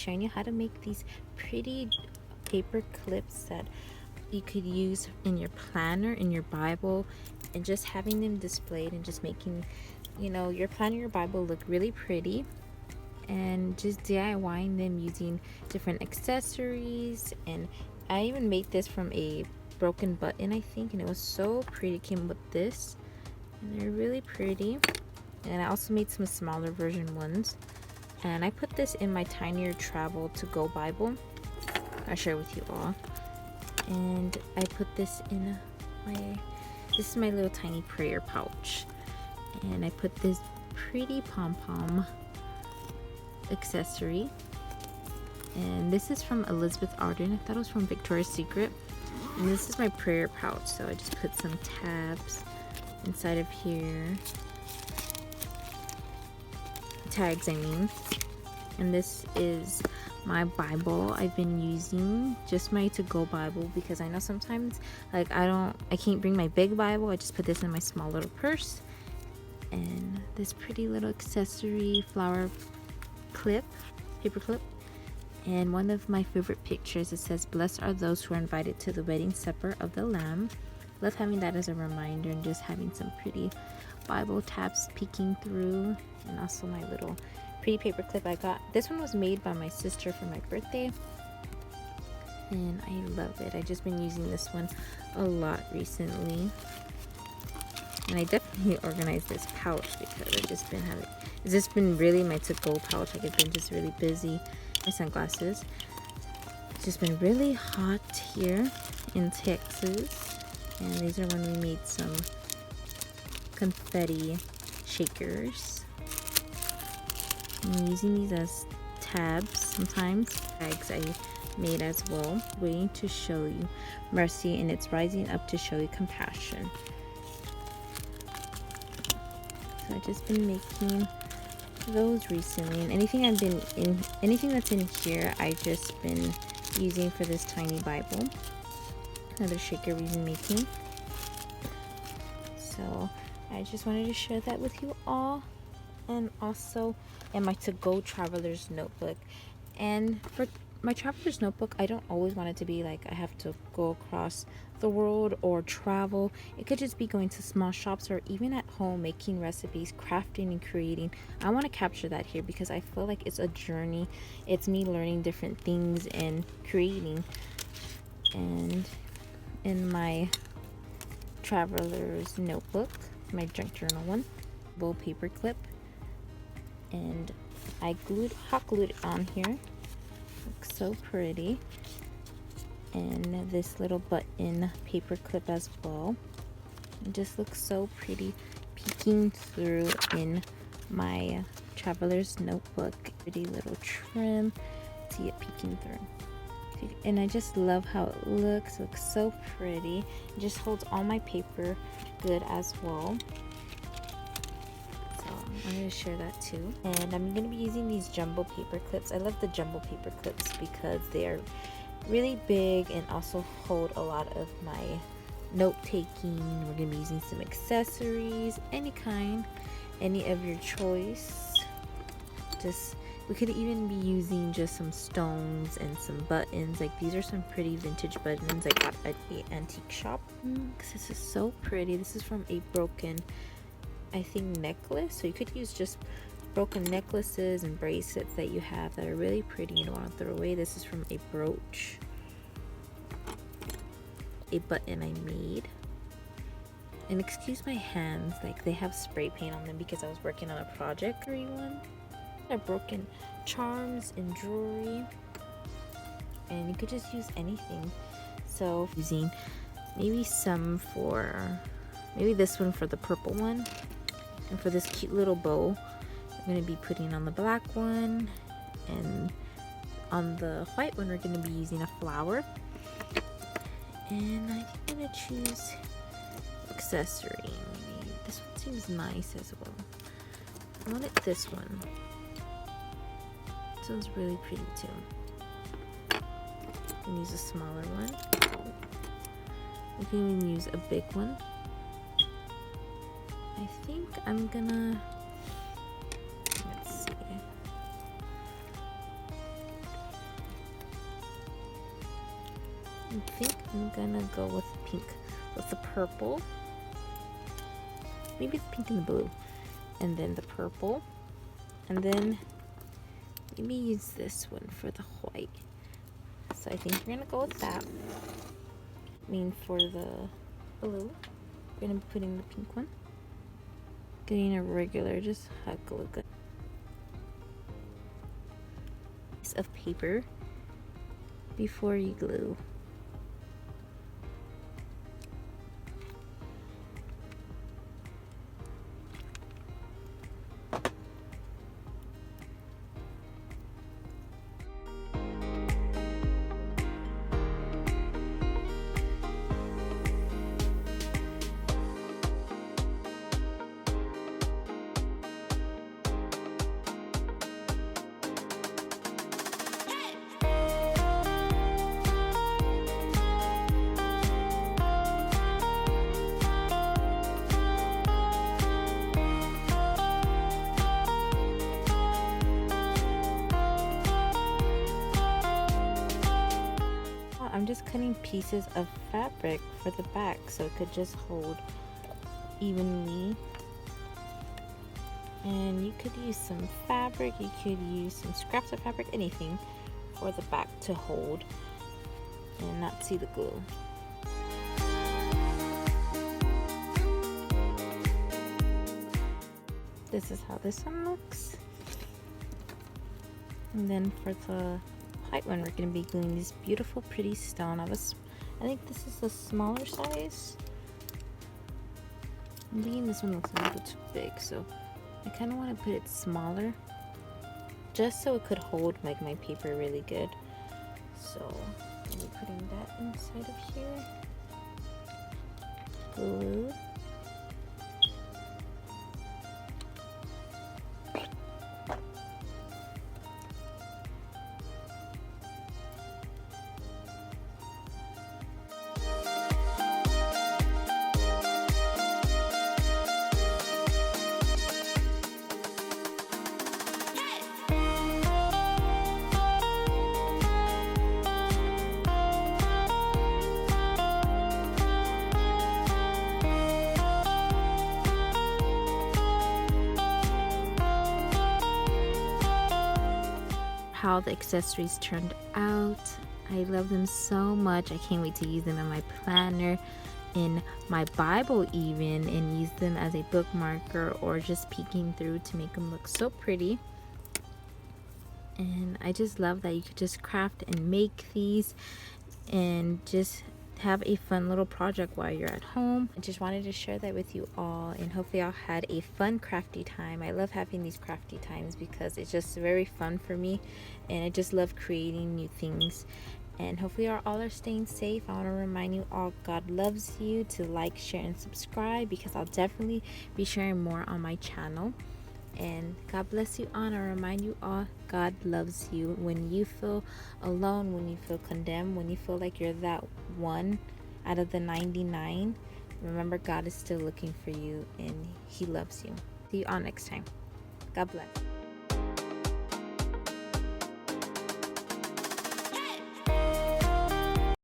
showing you how to make these pretty paper clips that you could use in your planner, in your Bible, and just having them displayed and just making, you know, your planner, your Bible look really pretty. And just DIYing them using different accessories. And I even made this from a broken button, I think, and it was so pretty. It came with this, and they're really pretty. And I also made some smaller version ones, and I put this in my tinier travel to go Bible. I'll share with you all. And I put this in this is my little tiny prayer pouch, and I put this pretty pom-pom accessory, and this is from Elizabeth Arden. I thought it was from Victoria's Secret. And this is my prayer pouch, so I just put some tabs inside of here, tags I mean. And this is my Bible I've been using, just my to-go Bible, because I know sometimes like I can't bring my big Bible. I just put this in my small little purse. And this pretty little accessory flower clip, paper clip, and one of my favorite pictures, it says, "Blessed are those who are invited to the wedding supper of the Lamb." Love having that as a reminder, and just having some pretty Bible tabs peeking through. And also my little pretty paper clip I got. This one was made by my sister for my birthday, and I love it. I've just been using this one a lot recently, and I definitely organized this pouch because it's just been really my to-go pouch. Like, it's been just really busy. My sunglasses. It's just been really hot here in Texas, and these are when we made some confetti shakers. I'm using these as tabs, sometimes tags I made as well. Waiting to show you mercy, and it's rising up to show you compassion. So I've just been making those recently, and anything that's in here I've just been using for this tiny Bible. Another shaker we've been making. So I just wanted to share that with you all. And also in my to-go traveler's notebook. And for my traveler's notebook, I don't always want it to be like I have to go across the world or travel. It could just be going to small shops, or even at home making recipes, crafting and creating. I want to capture that here because I feel like it's a journey. It's me learning different things and creating. And in my traveler's notebook, my junk journal one, little paper clip, and I hot glued it on here. Looks so pretty. And this little button paper clip as well. It just looks so pretty peeking through in my traveler's notebook. Pretty little trim. See it peeking through. And I just love how it looks. It looks so pretty. It just holds all my paper good as well. I'm going to share that too. And I'm going to be using these jumbo paper clips. I love the jumbo paper clips because they are really big and also hold a lot of my note taking. We're going to be using some accessories, any kind, any of your choice. We could even be using just some stones and some buttons. Like, these are some pretty vintage buttons I got at the antique shop. This is so pretty. This is from a broken, I think, necklace. So you could use just broken necklaces and bracelets that you have that are really pretty. You don't want to throw away. This is from a brooch, a button I made. And excuse my hands, like they have spray paint on them because I was working on a project. One, they're broken charms and jewelry, and you could just use anything. So using maybe some for this one for the purple one. And for this cute little bow, I'm going to be putting on the black one, and on the white one we're going to be using a flower. And I'm going to choose accessory. Maybe this one seems nice as well. I wanted this one. This one's really pretty too. You can use a smaller one. You can even use a big one. I think I'm gonna, let's see. I think I'm gonna go with pink, with the purple, maybe the pink and the blue, and then the purple, and then maybe use this one for the white. So I think we're gonna go with that. I mean, for the blue, we're gonna be putting the pink one. Getting a regular, just hot glue gun. Piece of paper before you glue. I'm just cutting pieces of fabric for the back so it could just hold evenly. And you could use some fabric, you could use some scraps of fabric, anything for the back to hold and not see the glue. This is how this one looks. And then for the white one, we're going to be gluing this beautiful pretty stone. I think this is the smaller size. I'm thinking this one looks a little too big, so I kind of want to put it smaller just so it could hold like my paper really good. So I'll be putting that inside of here. Glue. How the accessories turned out. I love them so much. I can't wait to use them in my planner, in my Bible even, and use them as a bookmarker or just peeking through to make them look so pretty. And I just love that you could just craft and make these and just have a fun little project while you're at home. I just wanted to share that with you all, and hopefully y'all had a fun crafty time. I love having these crafty times because it's just very fun for me, and I just love creating new things. And hopefully y'all all are staying safe. I want to remind you all, God loves you, to like, share, and subscribe, because I'll definitely be sharing more on my channel. And God bless you all. And I remind you all, God loves you. When you feel alone, when you feel condemned, when you feel like you're that one out of the 99, remember, God is still looking for you and He loves you. See you all next time. God bless.